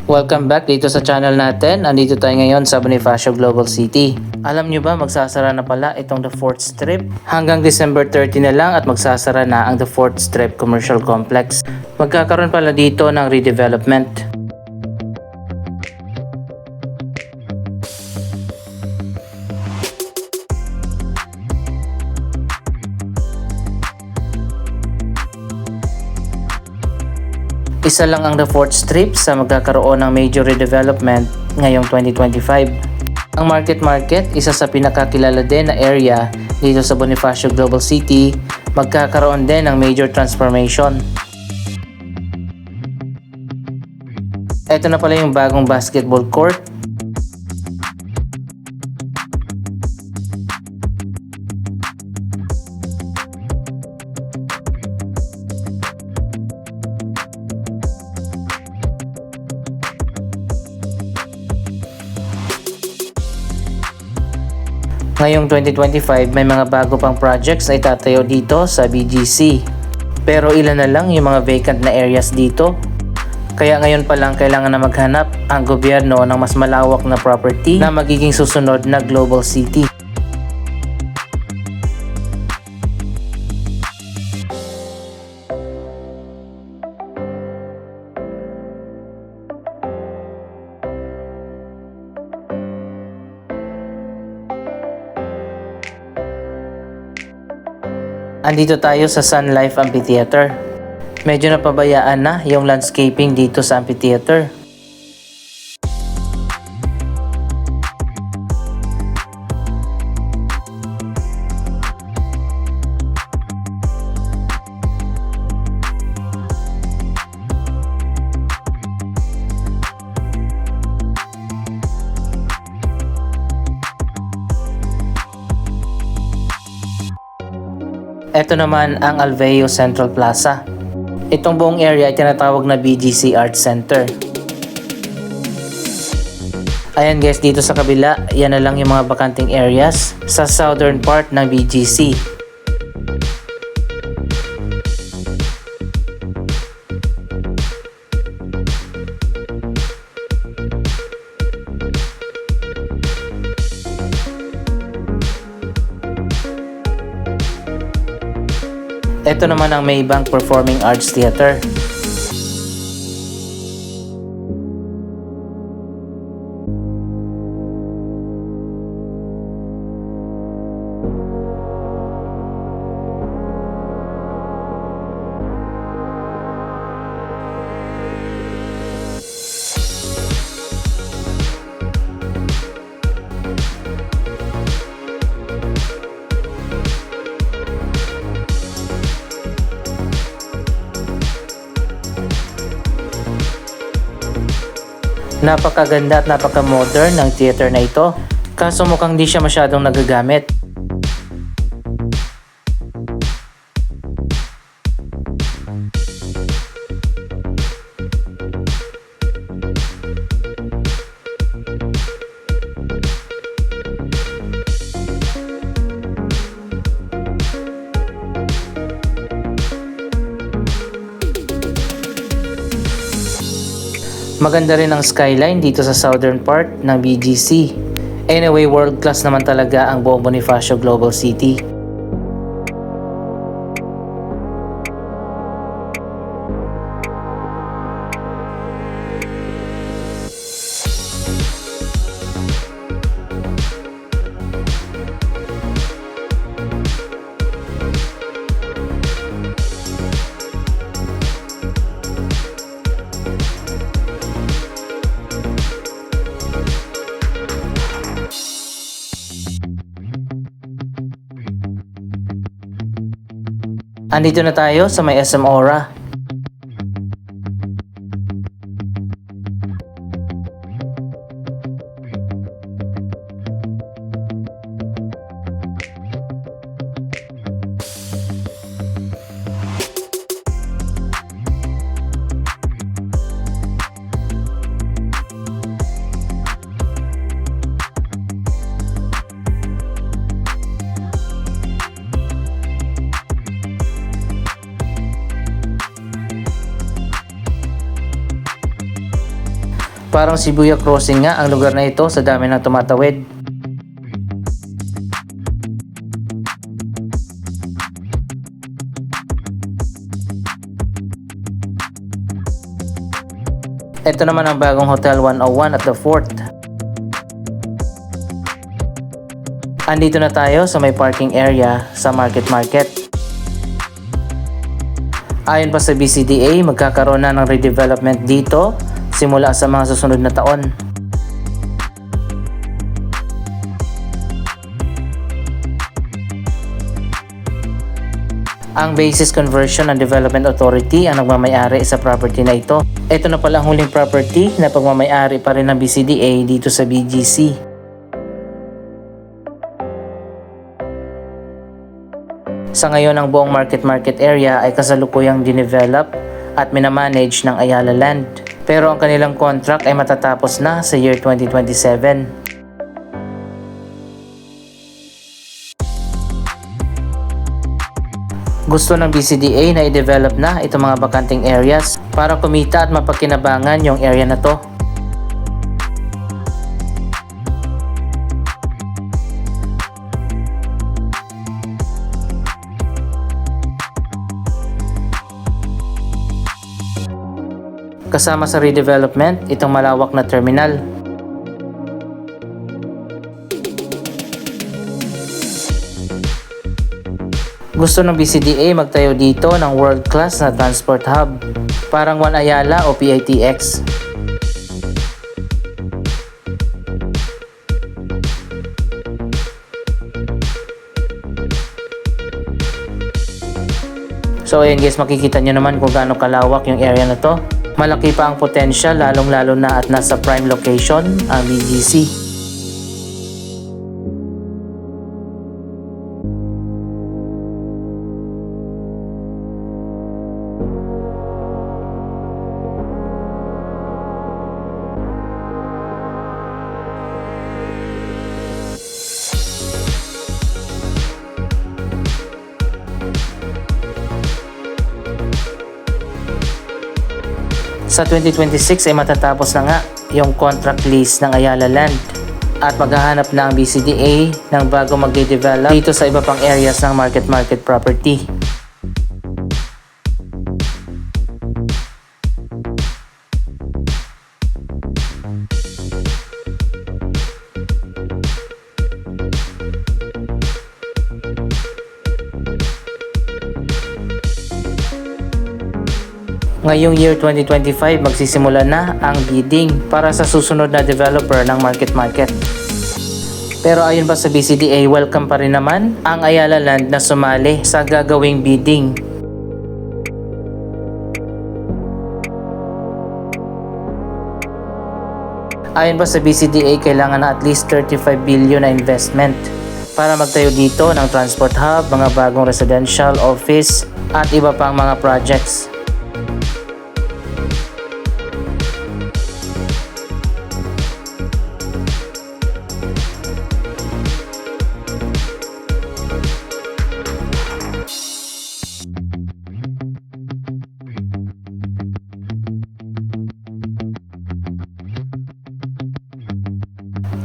Welcome back dito sa channel natin. Andito tayo ngayon sa Bonifacio Global City. Alam nyo ba, magsasara na pala itong The 4th Strip? Hanggang December 30 na lang at magsasara na ang The 4th Strip Commercial Complex. Magkakaroon pala dito ng redevelopment. Isa lang ang The 4th Strip sa magkakaroon ng major redevelopment ngayong 2025. Ang Market, isa sa pinakakilala din na area dito sa Bonifacio Global City, magkakaroon din ng major transformation. Ito na pala yung bagong basketball court. Ngayong 2025, may mga bago pang projects na itatayo dito sa BGC. Pero ilan na lang yung mga vacant na areas dito. Kaya ngayon pa lang kailangan na maghanap ang gobyerno ng mas malawak na property na magiging susunod na global city. Andito tayo sa Sun Life Amphitheater. Medyo napabayaan na yung landscaping dito sa amphitheater. Ito naman ang Alveo Central Plaza. Itong buong area ay tinatawag na BGC Arts Center. Ayan guys, dito sa kabila, yan na lang yung mga bakanting areas sa southern part ng BGC. Ito naman ang Maybank Performing Arts Theater. Napakaganda at napaka-modern ng theater na ito, kaso mukhang di siya masyadong nagagamit. Maganda rin ang skyline dito sa southern part ng BGC. Anyway, world class naman talaga ang buong Bonifacio Global City. Andito na tayo sa may SM Aura. Parang Shibuya Crossing nga ang lugar na ito sa dami ng tumatawid. Ito naman ang bagong Hotel 101 at the Fort. Andito na tayo sa may parking area sa Market. Ayon pa sa BCDA, magkakaroon na ng redevelopment dito simula sa mga susunod na taon. Ang Basis Conversion and Development Authority ang nagmamay-ari sa property na ito. Ito na pala ang huling property na pagmamay-ari pa rin ng BCDA dito sa BGC. Sa ngayon, ang buong market area ay kasalukuyang dinevelop at minamanage ng Ayala Land. Pero ang kanilang contract ay matatapos na sa year 2027. Gusto ng BCDA na i-develop na itong mga bakanting areas para kumita at mapakinabangan yung area na to. Kasama sa redevelopment, itong malawak na terminal. Gusto ng BCDA magtayo dito ng world-class na transport hub, parang One Ayala o PITX. So ayan guys, makikita nyo naman kung gaano kalawak yung area na to. Malaki pa ang potential, lalong-lalo na at nasa prime location ang BGC. Sa 2026 ay matatapos na nga yung contract lease ng Ayala Land at maghahanap na ang BCDA ng bago magde-develop dito sa iba pang areas ng market property. Ngayong year 2025, magsisimula na ang bidding para sa susunod na developer ng market. Pero ayon pa sa BCDA, welcome pa rin naman ang Ayala Land na sumali sa gagawing bidding. Ayon pa sa BCDA, kailangan na at least 35 billion na investment para magtayo dito ng transport hub, mga bagong residential, office at iba pang mga projects.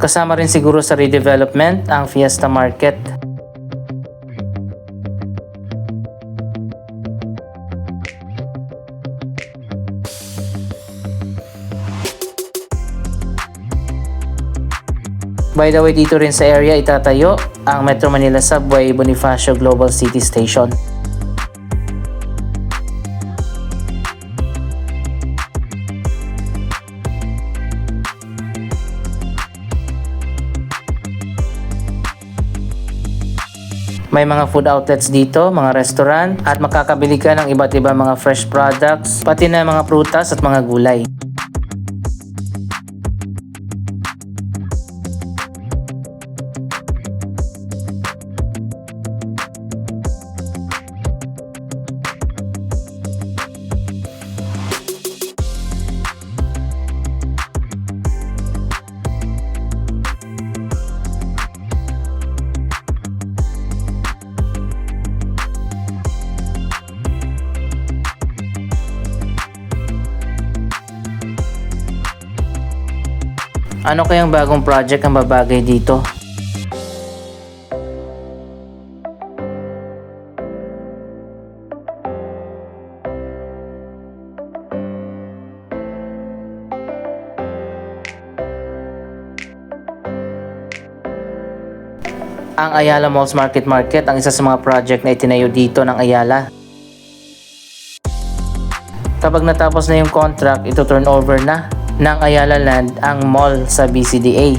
Kasama rin siguro sa redevelopment ang Fiesta Market. By the way, dito rin sa area itatayo ang Metro Manila Subway Bonifacio Global City Station. May mga food outlets dito, mga restaurant, at makakabili ka ng iba't ibang mga fresh products, pati na mga prutas at mga gulay. Ano kayang bagong project ang babagay dito? Ang Ayala Malls Market ang isa sa mga project na itinayo dito ng Ayala. Kapag natapos na yung contract, ito turn over na ng Ayala Land ang mall sa BCDA.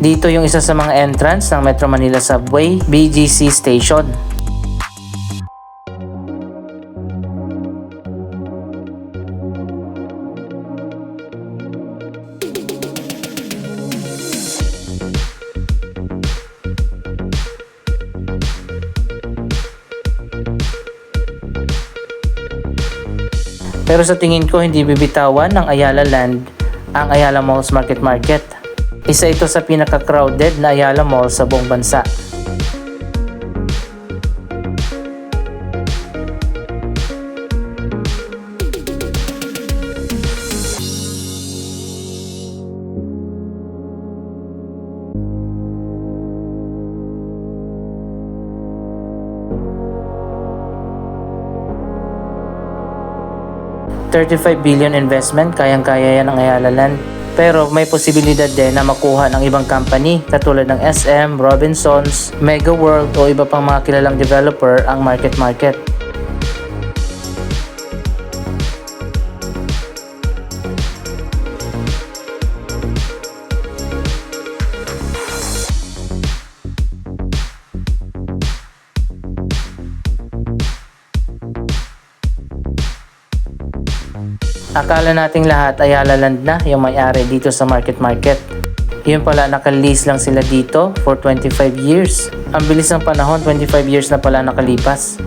Dito yung isa sa mga entrance ng Metro Manila Subway, BGC Station. Pero sa tingin ko hindi bibitawan ng Ayala Land ang Ayala Malls Market. Isa ito sa pinaka-crowded na Ayala Mall sa buong bansa. $35 billion investment, kayang-kaya yan ng Ayala Land. Pero may posibilidad din na makuha ng ibang company katulad ng SM, Robinsons, Mega World o iba pang mga kilalang developer ang market. Akala nating lahat Ayala Land na yung may-ari dito sa market. Yun pala, naka-lease lang sila dito for 25 years. Ang bilis ng panahon, 25 years na pala nakalipas.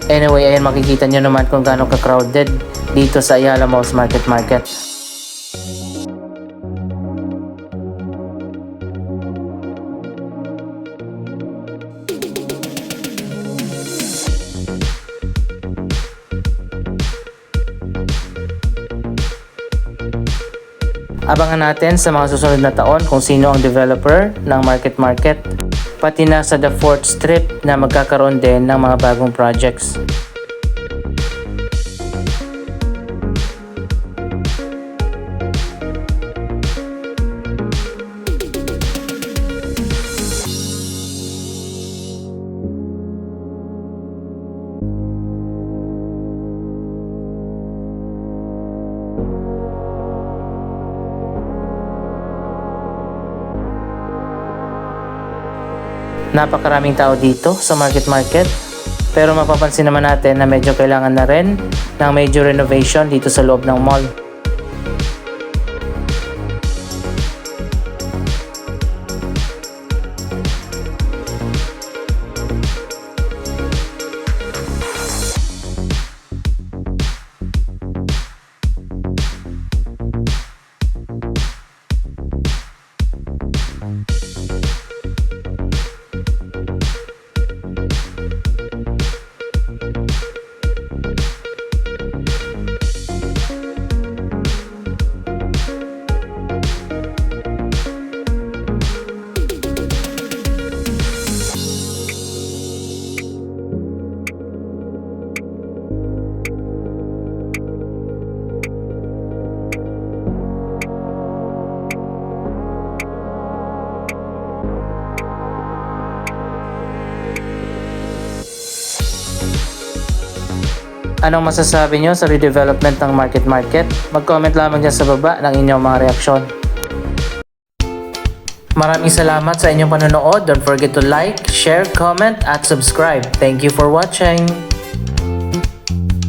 Anyway, ayan, makikita nyo naman kung gaano ka-crowded dito sa Ayala Malls Market. Abangan natin sa mga susunod na taon kung sino ang developer ng market. Pati na sa The 4th Strip na magkakaroon din ng mga bagong projects. Napakaraming tao dito sa market. Pero mapapansin naman natin na medyo kailangan na rin ng major renovation dito sa loob ng mall. Anong masasabi nyo sa redevelopment ng market? Mag-comment lamang dyan sa baba ng inyong mga reaksyon. Maraming salamat sa inyong panonood. Don't forget to like, share, comment, at subscribe. Thank you for watching.